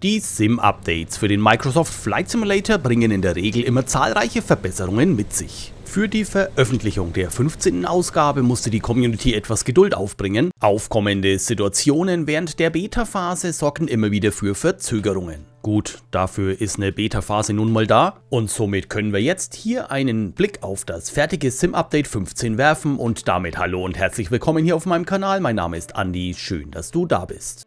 Die SIM-Updates für den Microsoft Flight Simulator bringen in der Regel immer zahlreiche Verbesserungen mit sich. Für die Veröffentlichung der 15. Ausgabe musste die Community etwas Geduld aufbringen. Aufkommende Situationen während der Beta-Phase sorgten immer wieder für Verzögerungen. Gut, dafür ist eine Beta-Phase nun mal da und somit können wir jetzt hier einen Blick auf das fertige SIM-Update 15 werfen und damit hallo und herzlich willkommen hier auf meinem Kanal. Mein Name ist Andi, schön, dass du da bist.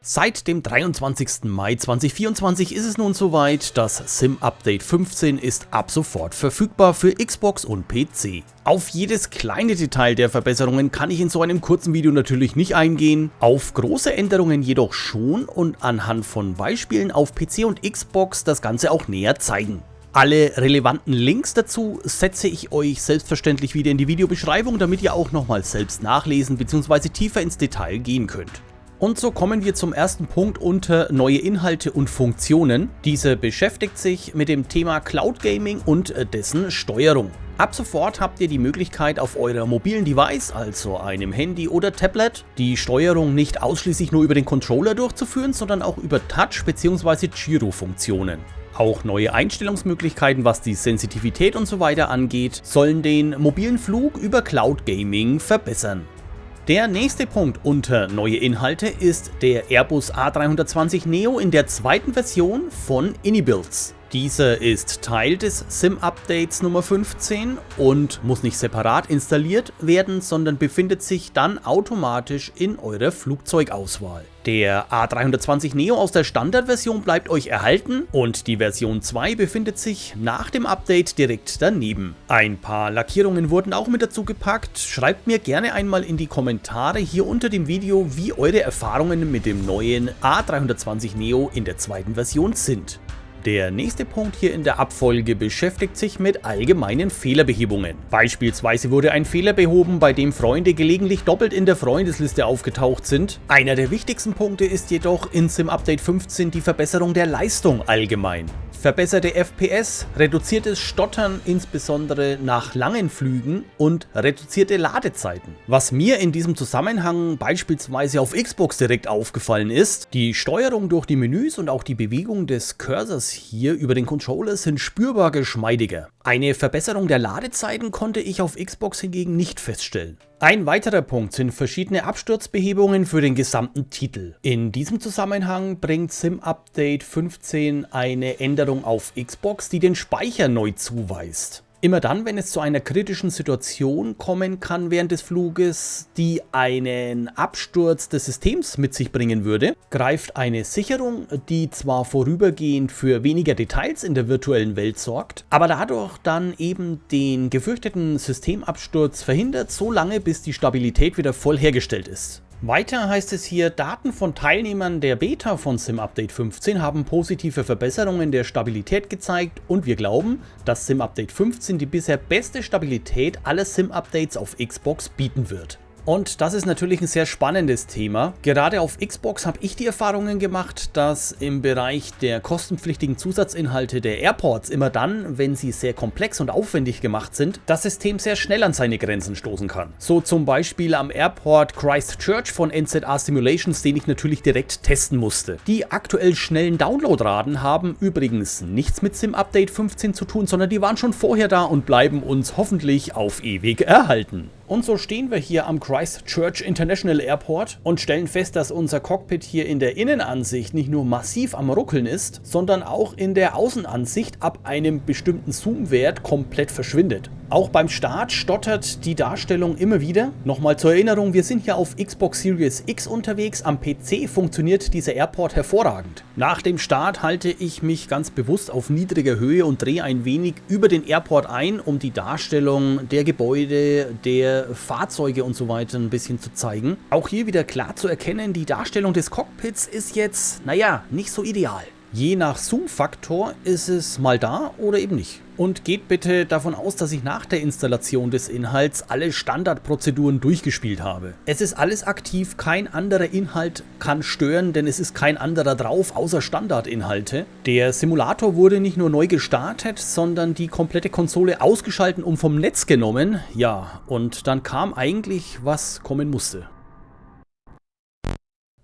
Seit dem 23. Mai 2024 ist es nun soweit, das SIM-Update 15 ist ab sofort verfügbar für Xbox und PC. Auf jedes kleine Detail der Verbesserungen kann ich in so einem kurzen Video natürlich nicht eingehen, auf große Änderungen jedoch schon und anhand von Beispielen auf PC und Xbox das Ganze auch näher zeigen. Alle relevanten Links dazu setze ich euch selbstverständlich wieder in die Videobeschreibung, damit ihr auch nochmal selbst nachlesen bzw. tiefer ins Detail gehen könnt. Und so kommen wir zum ersten Punkt unter neue Inhalte und Funktionen. Diese beschäftigt sich mit dem Thema Cloud Gaming und dessen Steuerung. Ab sofort habt ihr die Möglichkeit, auf eurer mobilen Device, also einem Handy oder Tablet, die Steuerung nicht ausschließlich nur über den Controller durchzuführen, sondern auch über Touch- bzw. Gyro-Funktionen. Auch neue Einstellungsmöglichkeiten, was die Sensitivität und so weiter angeht, sollen den mobilen Flug über Cloud Gaming verbessern. Der nächste Punkt unter neue Inhalte ist der Airbus A320neo in der zweiten Version von Inibuilds. Dieser ist Teil des SIM-Updates Nummer 15 und muss nicht separat installiert werden, sondern befindet sich dann automatisch in eurer Flugzeugauswahl. Der A320neo aus der Standardversion bleibt euch erhalten und die Version 2 befindet sich nach dem Update direkt daneben. Ein paar Lackierungen wurden auch mit dazu gepackt. Schreibt mir gerne einmal in die Kommentare hier unter dem Video, wie eure Erfahrungen mit dem neuen A320neo in der zweiten Version sind. Der nächste Punkt hier in der Abfolge beschäftigt sich mit allgemeinen Fehlerbehebungen. Beispielsweise wurde ein Fehler behoben, bei dem Freunde gelegentlich doppelt in der Freundesliste aufgetaucht sind. Einer der wichtigsten Punkte ist jedoch in SIM-Update 15 die Verbesserung der Leistung allgemein. Verbesserte FPS, reduziertes Stottern insbesondere nach langen Flügen und reduzierte Ladezeiten. Was mir in diesem Zusammenhang beispielsweise auf Xbox direkt aufgefallen ist, die Steuerung durch die Menüs und auch die Bewegung des Cursors hier über den Controller sind spürbar geschmeidiger. Eine Verbesserung der Ladezeiten konnte ich auf Xbox hingegen nicht feststellen. Ein weiterer Punkt sind verschiedene Absturzbehebungen für den gesamten Titel. In diesem Zusammenhang bringt SIM-Update 15 eine Änderung auf Xbox, die den Speicher neu zuweist. Immer dann, wenn es zu einer kritischen Situation kommen kann während des Fluges, die einen Absturz des Systems mit sich bringen würde, greift eine Sicherung, die zwar vorübergehend für weniger Details in der virtuellen Welt sorgt, aber dadurch dann eben den gefürchteten Systemabsturz verhindert, so lange bis die Stabilität wieder voll hergestellt ist. Weiter heißt es hier, Daten von Teilnehmern der Beta von SIM-Update 15 haben positive Verbesserungen der Stabilität gezeigt und wir glauben, dass SIM-Update 15 die bisher beste Stabilität aller SIM-Updates auf Xbox bieten wird. Und das ist natürlich ein sehr spannendes Thema. Gerade auf Xbox habe ich die Erfahrungen gemacht, dass im Bereich der kostenpflichtigen Zusatzinhalte der Airports immer dann, wenn sie sehr komplex und aufwendig gemacht sind, das System sehr schnell an seine Grenzen stoßen kann. So zum Beispiel am Airport Christchurch von NZA Simulations, den ich natürlich direkt testen musste. Die aktuell schnellen Downloadraten haben übrigens nichts mit SIM-Update 15 zu tun, sondern die waren schon vorher da und bleiben uns hoffentlich auf ewig erhalten. Und so stehen wir hier am Christchurch International Airport und stellen fest, dass unser Cockpit hier in der Innenansicht nicht nur massiv am Ruckeln ist, sondern auch in der Außenansicht ab einem bestimmten Zoomwert komplett verschwindet. Auch beim Start stottert die Darstellung immer wieder. Nochmal zur Erinnerung, wir sind hier auf Xbox Series X unterwegs. Am PC funktioniert dieser Airport hervorragend. Nach dem Start halte ich mich ganz bewusst auf niedriger Höhe und drehe ein wenig über den Airport ein, um die Darstellung der Gebäude, der Fahrzeuge und so weiter ein bisschen zu zeigen. Auch hier wieder klar zu erkennen, die Darstellung des Cockpits ist jetzt, naja, nicht so ideal. Je nach Zoom-Faktor ist es mal da oder eben nicht. Und geht bitte davon aus, dass ich nach der Installation des Inhalts alle Standardprozeduren durchgespielt habe. Es ist alles aktiv, kein anderer Inhalt kann stören, denn es ist kein anderer drauf, außer Standardinhalte. Der Simulator wurde nicht nur neu gestartet, sondern die komplette Konsole ausgeschalten und vom Netz genommen. Ja, und dann kam eigentlich, was kommen musste.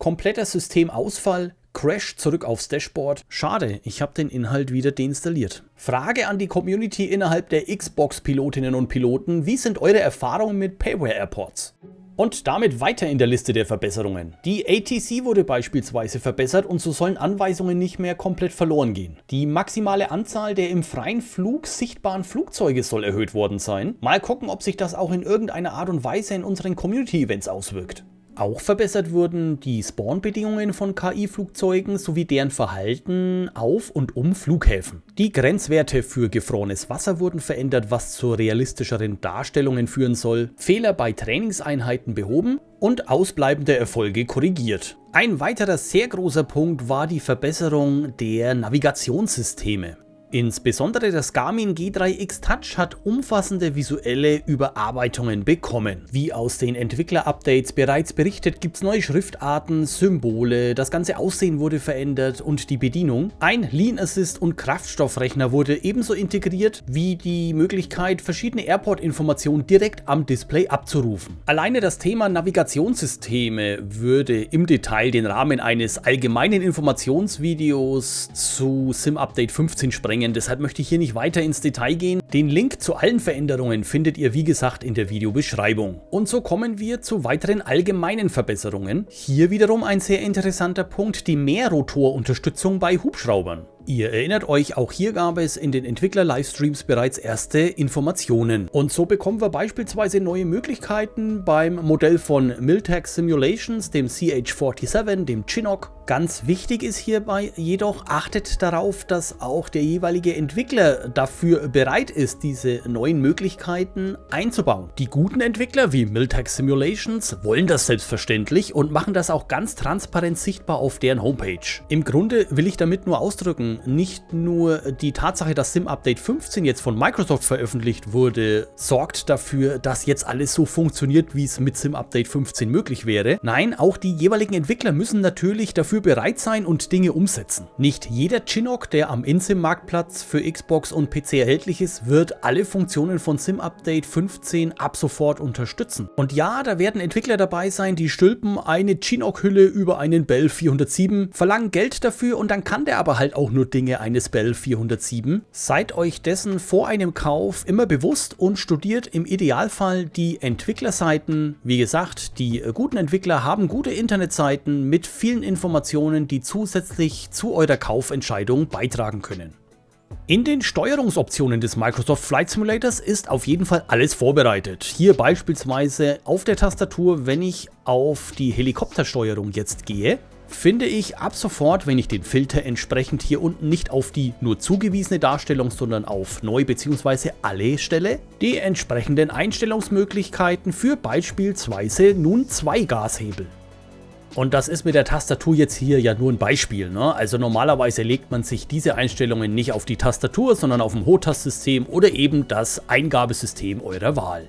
Kompletter Systemausfall, Crash zurück aufs Dashboard. Schade, ich habe den Inhalt wieder deinstalliert. Frage an die Community innerhalb der Xbox-Pilotinnen und Piloten: Wie sind eure Erfahrungen mit Payware-Airports? Und damit weiter in der Liste der Verbesserungen. Die ATC wurde beispielsweise verbessert und so sollen Anweisungen nicht mehr komplett verloren gehen. Die maximale Anzahl der im freien Flug sichtbaren Flugzeuge soll erhöht worden sein. Mal gucken, ob sich das auch in irgendeiner Art und Weise in unseren Community-Events auswirkt. Auch verbessert wurden die Spawn-Bedingungen von KI-Flugzeugen sowie deren Verhalten auf und um Flughäfen. Die Grenzwerte für gefrorenes Wasser wurden verändert, was zu realistischeren Darstellungen führen soll, Fehler bei Trainingseinheiten behoben und ausbleibende Erfolge korrigiert. Ein weiterer sehr großer Punkt war die Verbesserung der Navigationssysteme. Insbesondere das Garmin G3X Touch hat umfassende visuelle Überarbeitungen bekommen. Wie aus den Entwickler-Updates bereits berichtet, gibt es neue Schriftarten, Symbole, das ganze Aussehen wurde verändert und die Bedienung. Ein Lean Assist und Kraftstoffrechner wurde ebenso integriert wie die Möglichkeit, verschiedene Airport-Informationen direkt am Display abzurufen. Alleine das Thema Navigationssysteme würde im Detail den Rahmen eines allgemeinen Informationsvideos zu Sim Update 15 sprengen. Deshalb möchte ich hier nicht weiter ins Detail gehen. Den Link zu allen Veränderungen findet ihr wie gesagt in der Videobeschreibung. Und so kommen wir zu weiteren allgemeinen Verbesserungen. Hier wiederum ein sehr interessanter Punkt: die Mehrrotorunterstützung bei Hubschraubern. Ihr erinnert euch, auch hier gab es in den Entwickler-Livestreams bereits erste Informationen. Und so bekommen wir beispielsweise neue Möglichkeiten beim Modell von Miltech Simulations, dem CH-47, dem Chinook. Ganz wichtig ist hierbei jedoch, achtet darauf, dass auch der jeweilige Entwickler dafür bereit ist, diese neuen Möglichkeiten einzubauen. Die guten Entwickler wie Miltech Simulations wollen das selbstverständlich und machen das auch ganz transparent sichtbar auf deren Homepage. Im Grunde will ich damit nur ausdrücken, nicht nur die Tatsache, dass Sim Update 15 jetzt von Microsoft veröffentlicht wurde, sorgt dafür, dass jetzt alles so funktioniert, wie es mit Sim Update 15 möglich wäre. Nein, auch die jeweiligen Entwickler müssen natürlich dafür bereit sein und Dinge umsetzen. Nicht jeder Chinook, der am InSim-Marktplatz für Xbox und PC erhältlich ist, wird alle Funktionen von Sim Update 15 ab sofort unterstützen. Und ja, da werden Entwickler dabei sein, die stülpen eine Chinook-Hülle über einen Bell 407, verlangen Geld dafür und dann kann der aber halt auch nur Dinge eines Bell 407. Seid euch dessen vor einem Kauf immer bewusst und studiert im Idealfall die Entwicklerseiten. Wie gesagt, die guten Entwickler haben gute Internetseiten mit vielen Informationen, die zusätzlich zu eurer Kaufentscheidung beitragen können. In den Steuerungsoptionen des Microsoft Flight Simulators ist auf jeden Fall alles vorbereitet. Hier beispielsweise auf der Tastatur, wenn ich auf die Helikoptersteuerung jetzt gehe, finde ich ab sofort, wenn ich den Filter entsprechend hier unten nicht auf die nur zugewiesene Darstellung, sondern auf Neu bzw. Alle stelle, die entsprechenden Einstellungsmöglichkeiten für beispielsweise nun 2 Gashebel. Und das ist mit der Tastatur jetzt hier ja nur ein Beispiel, ne? Also normalerweise legt man sich diese Einstellungen nicht auf die Tastatur, sondern auf dem Hochtastsystem oder eben das Eingabesystem eurer Wahl.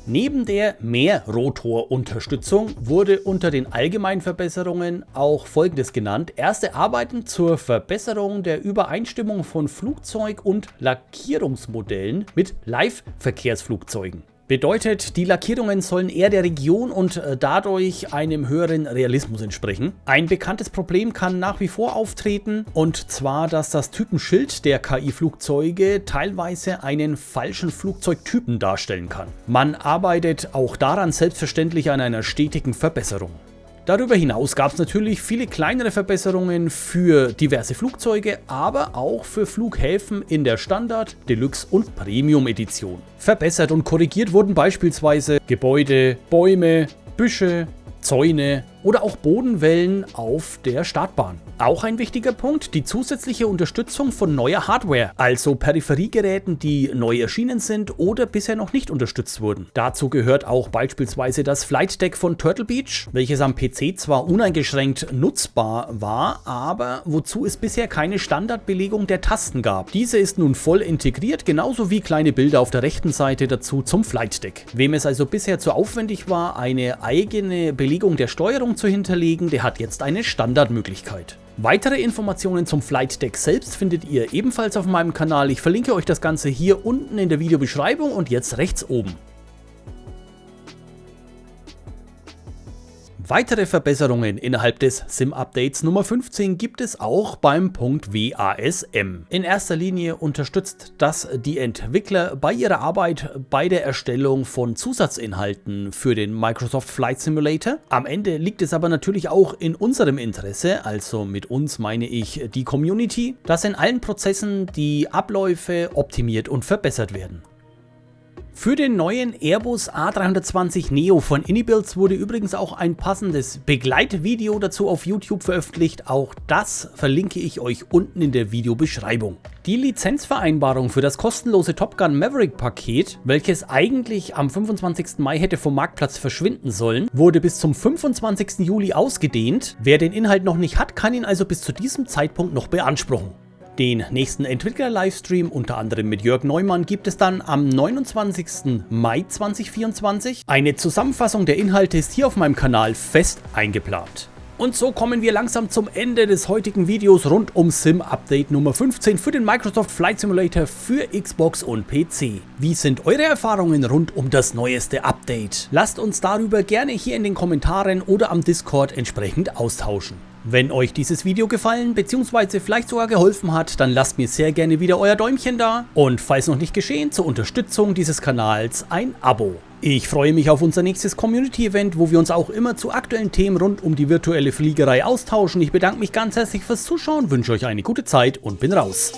Neben der Mehrrotorunterstützung wurde unter den allgemeinen Verbesserungen auch Folgendes genannt: Erste Arbeiten zur Verbesserung der Übereinstimmung von Flugzeug- und Lackierungsmodellen mit Live-Verkehrsflugzeugen. Bedeutet, die Lackierungen sollen eher der Region und dadurch einem höheren Realismus entsprechen. Ein bekanntes Problem kann nach wie vor auftreten, und zwar, dass das Typenschild der KI-Flugzeuge teilweise einen falschen Flugzeugtypen darstellen kann. Man arbeitet auch daran selbstverständlich an einer stetigen Verbesserung. Darüber hinaus gab es natürlich viele kleinere Verbesserungen für diverse Flugzeuge, aber auch für Flughäfen in der Standard-, Deluxe- und Premium-Edition. Verbessert und korrigiert wurden beispielsweise Gebäude, Bäume, Büsche, Zäune oder auch Bodenwellen auf der Startbahn. Auch ein wichtiger Punkt: die zusätzliche Unterstützung von neuer Hardware, also Peripheriegeräten, die neu erschienen sind oder bisher noch nicht unterstützt wurden. Dazu gehört auch beispielsweise das Flight Deck von Turtle Beach, welches am PC zwar uneingeschränkt nutzbar war, aber wozu es bisher keine Standardbelegung der Tasten gab. Diese ist nun voll integriert, genauso wie kleine Bilder auf der rechten Seite dazu zum Flight Deck. Wem es also bisher zu aufwendig war, eine eigene Belegung der Steuerung zu hinterlegen, der hat jetzt eine Standardmöglichkeit. Weitere Informationen zum Flight Deck selbst findet ihr ebenfalls auf meinem Kanal. Ich verlinke euch das Ganze hier unten in der Videobeschreibung und jetzt rechts oben. Weitere Verbesserungen innerhalb des Sim-Updates Nummer 15 gibt es auch beim Punkt WASM. In erster Linie unterstützt das die Entwickler bei ihrer Arbeit bei der Erstellung von Zusatzinhalten für den Microsoft Flight Simulator. Am Ende liegt es aber natürlich auch in unserem Interesse, also mit uns meine ich die Community, dass in allen Prozessen die Abläufe optimiert und verbessert werden. Für den neuen Airbus A320 Neo von Inibuilds wurde übrigens auch ein passendes Begleitvideo dazu auf YouTube veröffentlicht. Auch das verlinke ich euch unten in der Videobeschreibung. Die Lizenzvereinbarung für das kostenlose Top Gun Maverick Paket, welches eigentlich am 25. Mai hätte vom Marktplatz verschwinden sollen, wurde bis zum 25. Juli ausgedehnt. Wer den Inhalt noch nicht hat, kann ihn also bis zu diesem Zeitpunkt noch beanspruchen. Den nächsten Entwickler-Livestream, unter anderem mit Jörg Neumann, gibt es dann am 29. Mai 2024. Eine Zusammenfassung der Inhalte ist hier auf meinem Kanal fest eingeplant. Und so kommen wir langsam zum Ende des heutigen Videos rund um Sim Update Nummer 15 für den Microsoft Flight Simulator für Xbox und PC. Wie sind eure Erfahrungen rund um das neueste Update? Lasst uns darüber gerne hier in den Kommentaren oder am Discord entsprechend austauschen. Wenn euch dieses Video gefallen bzw. vielleicht sogar geholfen hat, dann lasst mir sehr gerne wieder euer Däumchen da und falls noch nicht geschehen, zur Unterstützung dieses Kanals ein Abo. Ich freue mich auf unser nächstes Community-Event, wo wir uns auch immer zu aktuellen Themen rund um die virtuelle Fliegerei austauschen. Ich bedanke mich ganz herzlich fürs Zuschauen, wünsche euch eine gute Zeit und bin raus.